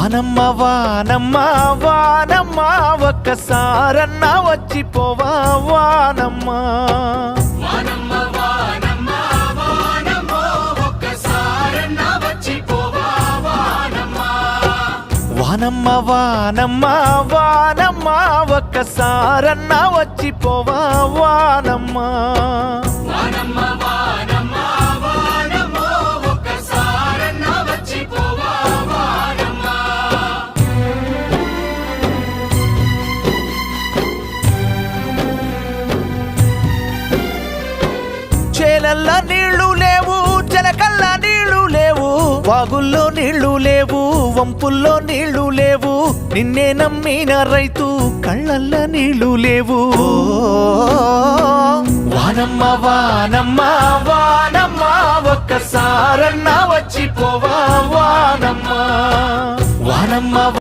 వానమ్మ వానమ్మ వానమ్మ ఒక్కసారన్నా వచ్చిపోవా వానమ్మ వానమ్మ వానమ్మ వానమ్మ ఒక్కసారన్నా వచ్చిపోవా వానమ్మ వానమ్మ వానమ్మ వానమ్మ ఒక్కసారన్నా వచ్చిపోవా వానమ్మ వానమ్మ వానమ్మ వానమ్మ ఒక్కసారన్నా వచ్చిపోవా వానమ్మ చేలల్లో నీళ్లు లేవు చెలకల్లా నీళ్లు లేవు వాగుల్లో నీళ్లు లేవు వంపుల్లో నీళ్లు లేవు నిన్నే నమ్మిన రైతు కళ్ళల్లో నీళ్లు లేవు వానమ్మ వానమ్మ వానమ్మ ఒక్కసారన్నా వచ్చిపోవా వానమ్మ వానమ్మ